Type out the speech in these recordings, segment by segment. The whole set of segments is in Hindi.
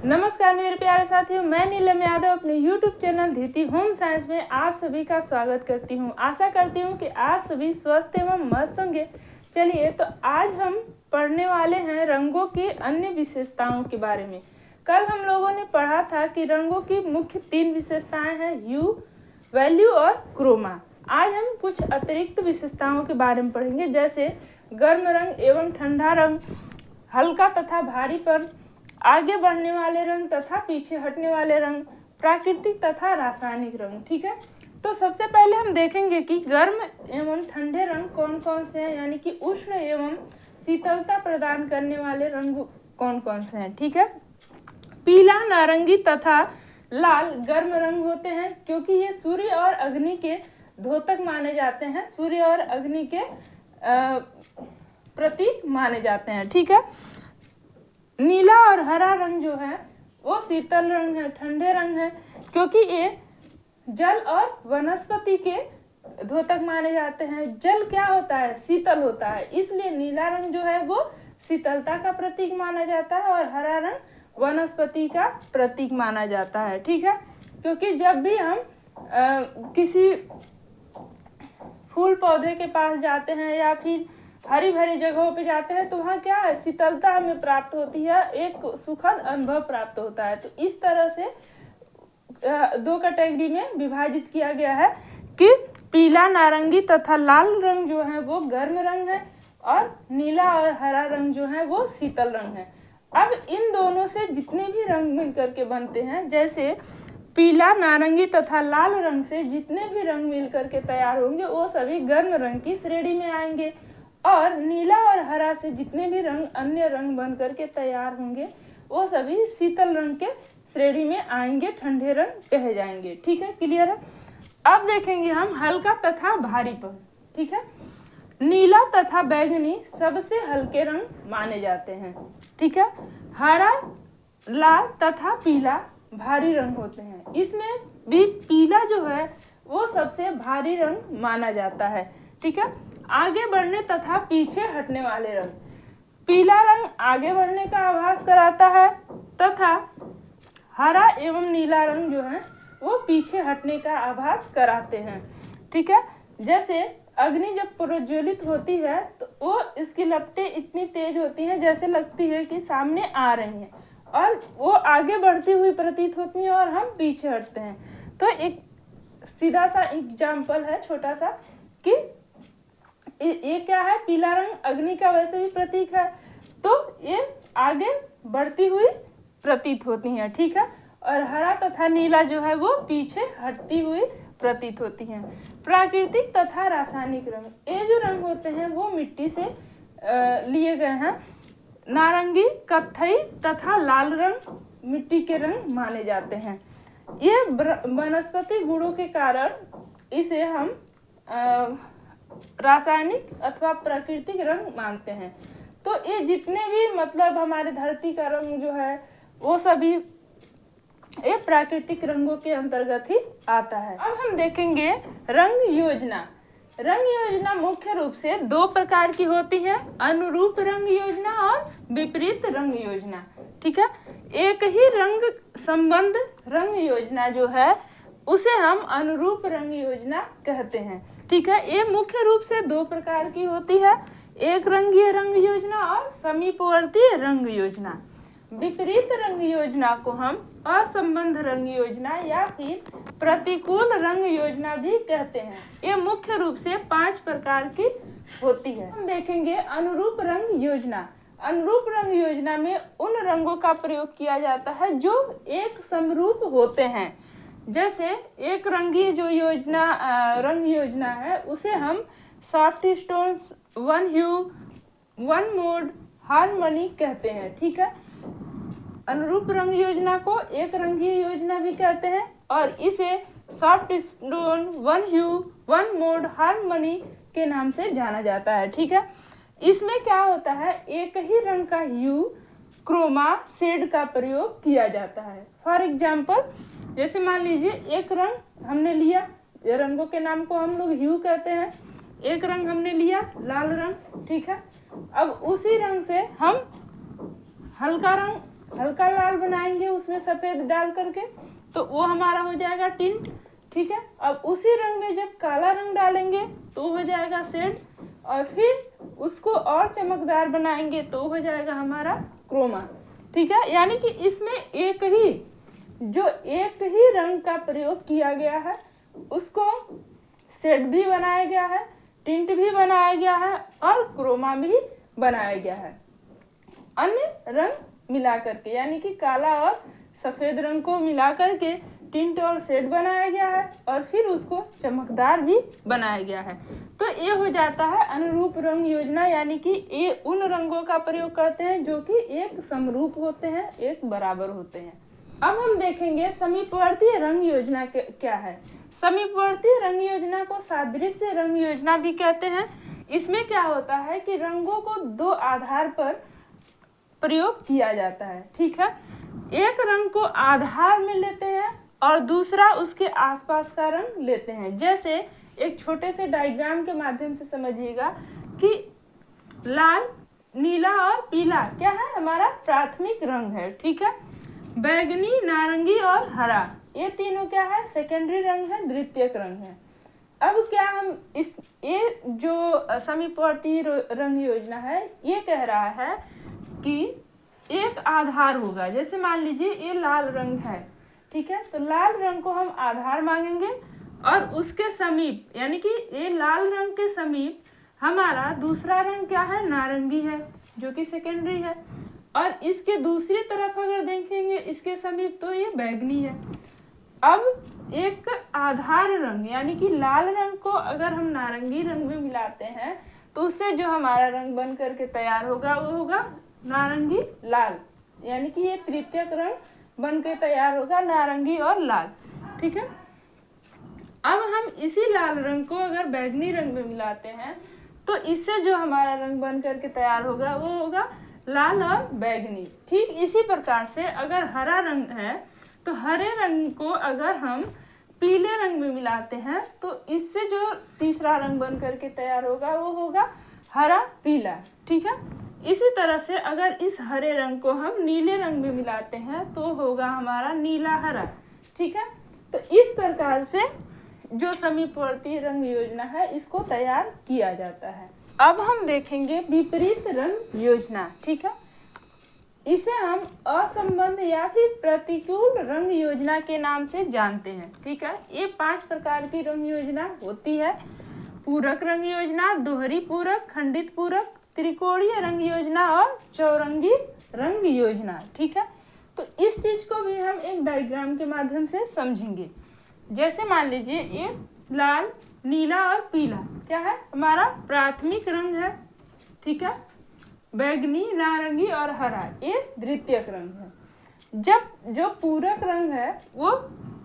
नमस्कार मेरे प्यारे साथियों, मैं नीलम यादव अपने YouTube चैनल धीति होम साइंस में आप सभी का स्वागत करती हूं। आशा करती हूं कि आप सभी स्वस्थ एवं मस्त होंगे। चलिए तो आज हम पढ़ने वाले हैं रंगों की अन्य विशेषताओं के बारे में। कल हम लोगों ने पढ़ा था कि रंगों की मुख्य 3 विशेषताएं हैं, ह्यू, वैल्यू और क्रोमा। आज हम कुछ अतिरिक्त विशेषताओं के बारे में पढ़ेंगे, जैसे गर्म रंग एवं ठंडा रंग, हल्का तथा भारीपन, आगे बढ़ने वाले रंग तथा पीछे हटने वाले रंग, प्राकृतिक तथा रासायनिक रंग। ठीक है, तो सबसे पहले हम देखेंगे कि गर्म एवं ठंडे रंग कौन कौन से हैं, यानी कि उष्ण एवं शीतलता प्रदान करने वाले रंग कौन कौन से हैं। ठीक है, पीला, नारंगी तथा लाल गर्म रंग होते हैं, क्योंकि ये सूर्य और अग्नि के द्योतक माने जाते हैं, सूर्य और अग्नि के प्रतीक माने जाते हैं। ठीक है, नीला और हरा रंग जो है वो शीतल रंग है, ठंडे रंग है, क्योंकि ये जल और वनस्पति के द्योतक माने जाते हैं। जल क्या होता है? शीतल होता है, इसलिए नीला रंग जो है वो शीतलता का प्रतीक माना जाता है और हरा रंग वनस्पति का प्रतीक माना जाता है। ठीक है, क्योंकि जब भी हम किसी फूल पौधे के पास जाते हैं या फिर हरी भरी जगहों पे जाते हैं तो वहाँ क्या है, शीतलता हमें प्राप्त होती है, एक सुखद अनुभव प्राप्त होता है। तो इस तरह से 2 कैटेगरी में विभाजित किया गया है कि पीला, नारंगी तथा लाल रंग जो है वो गर्म रंग है और नीला और हरा रंग जो है वो शीतल रंग है। अब इन दोनों से जितने भी रंग मिलकर के बनते हैं, जैसे पीला, नारंगी तथा लाल रंग से जितने भी रंग मिलकर के तैयार होंगे वो सभी गर्म रंग की श्रेणी में आएंगे, और नीला और हरा से जितने भी रंग अन्य रंग बन करके तैयार होंगे वो सभी शीतल रंग के श्रेणी में आएंगे, ठंडे रंग कहे जाएंगे। ठीक है, क्लियर है। अब देखेंगे हम हल्का तथा भारीपन। ठीक है, नीला तथा बैंगनी सबसे हल्के रंग माने जाते हैं। ठीक है, हरा, लाल तथा पीला भारी रंग होते हैं। इसमें भी पीला जो है वो सबसे भारी रंग माना जाता है। ठीक है, आगे बढ़ने तथा पीछे हटने वाले रंग, पीला रंग आगे बढ़ने का आभास कराता है तथा हरा एवं नीला रंग जो है वो पीछे हटने का आभास कराते हैं। ठीक है, जैसे अग्नि जब प्रज्वलित होती है तो वो इसकी लपटें इतनी तेज होती हैं जैसे लगती है कि सामने आ रही हैं, और वो आगे बढ़ती हुई प्रतीत होती हैं और हम पीछे हटते हैं। तो एक सीधा सा एग्जाम्पल है छोटा सा कि ये क्या है, पीला रंग अग्नि का वैसे भी प्रतीक है, तो ये आगे बढ़ती हुई प्रतीत होती हैं। ठीक है, और हरा तथा नीला जो है वो पीछे हटती हुई प्रतीत होती हैं। प्राकृतिक तथा रासायनिक रंग, ये जो रंग होते हैं वो मिट्टी से लिए गए हैं। नारंगी, कत्थई तथा लाल रंग मिट्टी के रंग माने जाते हैं। ये वनस्पति गुणों के कारण इसे हम रासायनिक अथवा प्राकृतिक रंग मानते हैं। तो ये जितने भी मतलब हमारे धरती का रंग जो है वो सभी ये प्राकृतिक रंगों के अंतर्गत ही आता है। अब हम देखेंगे रंग योजना। रंग योजना मुख्य रूप से 2 प्रकार की होती है, अनुरूप रंग योजना और विपरीत रंग योजना। ठीक है, एक ही रंग संबंध रंग योजना जो है उसे हम अनुरूप रंग योजना कहते हैं। ठीक है, ये मुख्य रूप से 2 प्रकार की होती है, एक रंगीय रंग योजना और समीपवर्ती रंग योजना। विपरीत रंग योजना को हम असंबद्ध रंग योजना या फिर प्रतिकूल रंग योजना भी कहते हैं। ये मुख्य रूप से 5 प्रकार की होती है। हम देखेंगे अनुरूप रंग योजना। अनुरूप रंग योजना में उन रंगों का प्रयोग किया जाता है जो एक समरूप होते हैं। जैसे एक रंगीय जो रंग योजना है उसे हम सॉफ्ट स्टोन्स, वन ह्यू, वन मोड, हार्मनी कहते हैं। ठीक है, अनुरूप रंग योजना को एक रंगीय योजना भी कहते हैं और इसे सॉफ्ट स्टोन, वन ह्यू, वन मोड, हार्मनी के नाम से जाना जाता है। ठीक है, इसमें क्या होता है, एक ही रंग का ह्यू, क्रोमा, शेड का प्रयोग किया जाता है। फॉर एग्जाम्पल, जैसे मान लीजिए एक रंग हमने लिया, रंगों के नाम को हम लोग ह्यू कहते हैं। एक रंग हमने लिया लाल रंग। ठीक है, अब उसी रंग से हम हल्का रंग हल्का लाल बनाएंगे उसमें सफ़ेद डाल करके, तो वो हमारा हो जाएगा टिंट। ठीक है, अब उसी रंग में जब काला रंग डालेंगे तो हो जाएगा शेड, और फिर उसको और चमकदार बनाएंगे तो हो जाएगा हमारा क्रोमा। ठीक है, यानी कि इसमें एक ही रंग का प्रयोग किया गया है, उसको शेड भी बनाया गया है, टिंट भी बनाया गया है और क्रोमा भी बनाया गया है अन्य रंग मिला करके, यानी कि काला और सफ़ेद रंग को मिला करके टिंट और शेड बनाया गया है और फिर उसको चमकदार भी बनाया गया है। तो ये हो जाता है अनुरूप रंग योजना, यानी कि ये उन रंगों का प्रयोग करते हैं जो कि एक समरूप होते हैं, एक बराबर होते हैं। अब हम देखेंगे समीपवर्ती रंग योजना क्या है। समीपवर्ती रंग योजना को सादृश्य रंग योजना भी कहते हैं। इसमें क्या होता है कि रंगों को दो आधार पर प्रयोग किया जाता है। ठीक है, एक रंग को आधार में लेते हैं और दूसरा उसके आसपास का रंग लेते हैं। जैसे एक छोटे से डायग्राम के माध्यम से समझिएगा कि लाल, नीला और पीला क्या है, हमारा प्राथमिक रंग है। ठीक है, बैगनी, नारंगी और हरा ये तीनों क्या है, सेकेंडरी रंग है, द्वितीयक रंग है। अब क्या हम ये जो समीपवर्ती रंग योजना है ये कह रहा है कि एक आधार होगा। जैसे मान लीजिए ये लाल रंग है, ठीक है, तो लाल रंग को हम आधार मांगेंगे और उसके समीप, यानी कि ये लाल रंग के समीप हमारा दूसरा रंग क्या है, नारंगी है, जो कि सेकेंडरी है, और इसके दूसरी तरफ अगर देखेंगे इसके समीप तो ये बैगनी है। अब एक आधार रंग यानी कि लाल रंग को अगर हम नारंगी रंग में मिलाते हैं तो उससे जो हमारा रंग बन करके तैयार होगा वो होगा नारंगी लाल, यानी कि ये तृतीयक रंग बन के तैयार होगा, नारंगी और लाल। ठीक है, अब हम इसी लाल रंग को अगर बैगनी रंग में मिलाते हैं तो इससे जो हमारा रंग बन करके तैयार होगा वो होगा लाल और बैगनी। ठीक इसी प्रकार से अगर हरा रंग है तो हरे रंग को अगर हम पीले रंग में मिलाते हैं तो इससे जो तीसरा रंग बन करके तैयार होगा वो होगा हरा पीला। ठीक है, इसी तरह से अगर इस हरे रंग को हम नीले रंग में मिलाते हैं तो होगा हमारा नीला हरा। ठीक है, तो इस प्रकार से जो समीपवर्ती रंग योजना है इसको तैयार किया जाता है। अब हम देखेंगे विपरीत रंग योजना। ठीक है, इसे हम असंबद्ध या फिर प्रतिकूल रंग योजना के नाम से जानते हैं। ठीक है, ये 5 प्रकार की रंग योजना होती है। पूरक रंग योजना, दोहरी पूरक, खंडित पूरक, त्रिकोणीय रंग योजना और चौरंगी रंग योजना। ठीक है, तो इस चीज को भी हम एक डायग्राम के माध्यम से समझेंगे। जैसे मान लीजिए ये लाल, नीला और पीला क्या है, हमारा प्राथमिक रंग है। ठीक है, बैगनी, नारंगी और हरा ये द्वितीयक रंग है। जब जो पूरक रंग है वो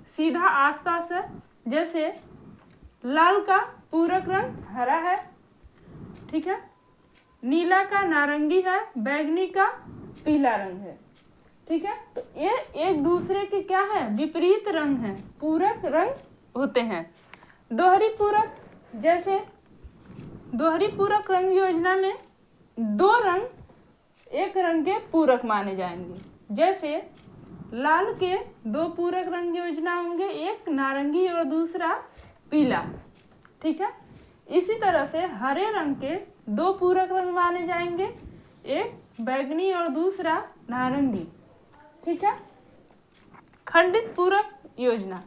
सीधा आसपास है, जैसे लाल का पूरक रंग हरा है, ठीक है, नीला का नारंगी है, बैगनी का पीला रंग है। ठीक है, तो ये एक दूसरे के क्या है, विपरीत रंग है, पूरक रंग होते हैं। दोहरी पूरक, जैसे दोहरी पूरक रंग योजना में 2 रंग एक रंग के पूरक माने जाएंगे। जैसे लाल के 2 पूरक रंग योजना होंगे, एक नारंगी और दूसरा पीला। ठीक है, इसी तरह से हरे रंग के 2 पूरक रंग माने जाएंगे, एक बैगनी और दूसरा नारंगी। ठीक है, खंडित पूरक योजना,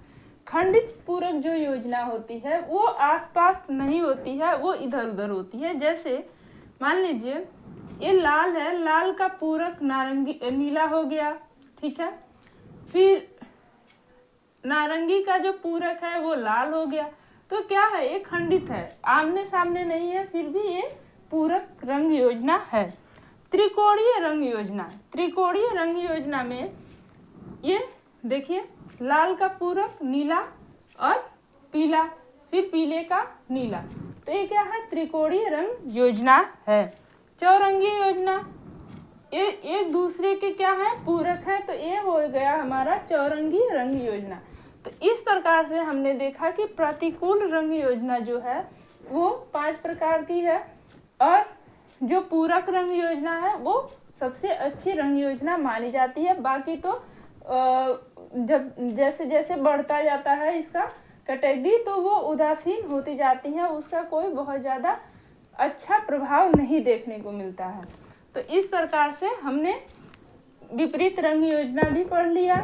खंडित पूरक जो योजना होती है वो आसपास नहीं होती है, वो इधर उधर होती है। जैसे मान लीजिए ये लाल है, लाल का पूरक नारंगी नीला हो गया। ठीक है, फिर नारंगी का जो पूरक है वो लाल हो गया, तो क्या है, ये खंडित है, आमने सामने नहीं है, फिर भी ये पूरक रंग योजना है। त्रिकोणीय रंग योजना, त्रिकोणीय रंग योजना में ये देखिए लाल का पूरक नीला और पीला, फिर पीले का नीला, तो ये क्या है, त्रिकोणीय रंग योजना है। चौरंगी योजना, ये एक दूसरे के क्या है, पूरक है, तो ये हो गया हमारा चौरंगी रंग योजना। तो इस प्रकार से हमने देखा कि प्रतिकूल रंग योजना जो है वो 5 प्रकार की है और जो पूरक रंग योजना है वो सबसे अच्छी रंग योजना मानी जाती है। बाकी तो जब जैसे जैसे बढ़ता जाता है इसका कैटेगरी तो वो उदासीन होती जाती है, उसका कोई बहुत ज़्यादा अच्छा प्रभाव नहीं देखने को मिलता है। तो इस प्रकार से हमने विपरीत रंग योजना भी पढ़ लिया।